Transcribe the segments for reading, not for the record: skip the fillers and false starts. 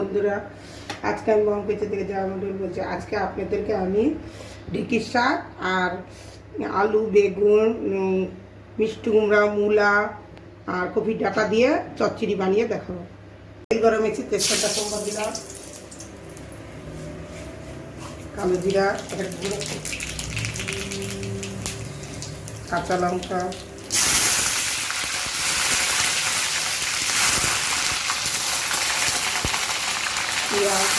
বন্ধুরা, আজকে আমি বঙ্গপেচে থেকে যাওয়া মন্ডল বলছি। আজকে আপনাদেরকে আমি ঢেঁকির শাক আর আলু, বেগুন, মিষ্টি কুমড়া, মূলা আর কপির ডাঁটা দিয়ে চচ্চড়ি বানিয়ে দেখাবো। তেল গরমেছি, তেজপাতা সম্বার দিলাম, কালো জিরা, কাঁচা লঙ্কা, পেঁয়াজ,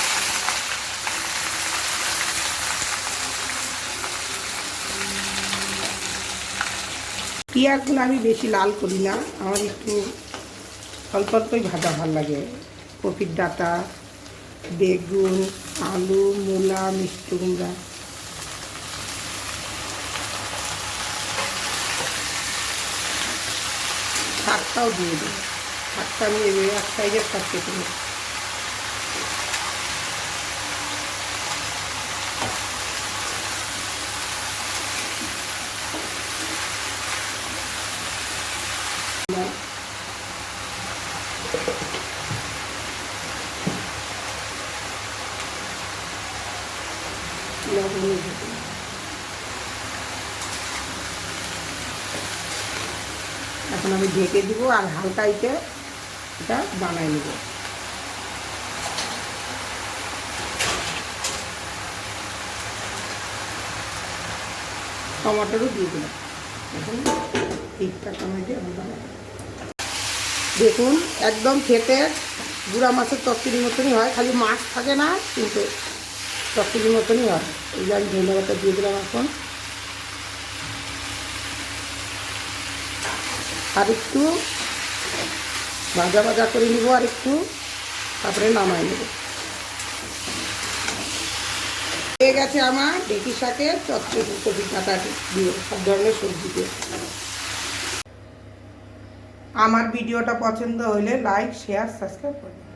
পেঁয়াজগুলো আমি বেশি লাল করি না, আমার একটু অল্প অল্পই ভাজা ভাল লাগে। কপির ডাঁটা, বেগুন, আলু, মূলা, মিষ্টি কুমড়া, শাকটাও দিয়ে দিই। শাকটা আমি এক সাইজের শাক কেটে নিই। এখন আমি ঢেকে দিব আর হালকা এটা বানাই নেব। টমাটোরও দিয়ে দিলাম। এখন ঠিকটা টমেটো দেখুন, একদম খেতে গুঁড়া মাছের চচ্চড়ির মতনই হয়, খালি মাছ থাকে না, কিন্তু চচ্চড়ির মতনই হয়। এই যে আমি ধন্যবাদটা দিয়ে দিলাম। এখন আর একটু ভাজা ভাজা করে নিব, আর একটু, তারপরে নামাই নেব। হয়ে গেছে আমার ঢেঁকি শাকের চচ্চড়ি, কপির ডাঁটা দিয়ে, সব ধরনের সবজি দিয়ে। আমার ভিডিওটা পছন্দ হলে লাইক, শেয়ার, সাবস্ক্রাইব করবেন।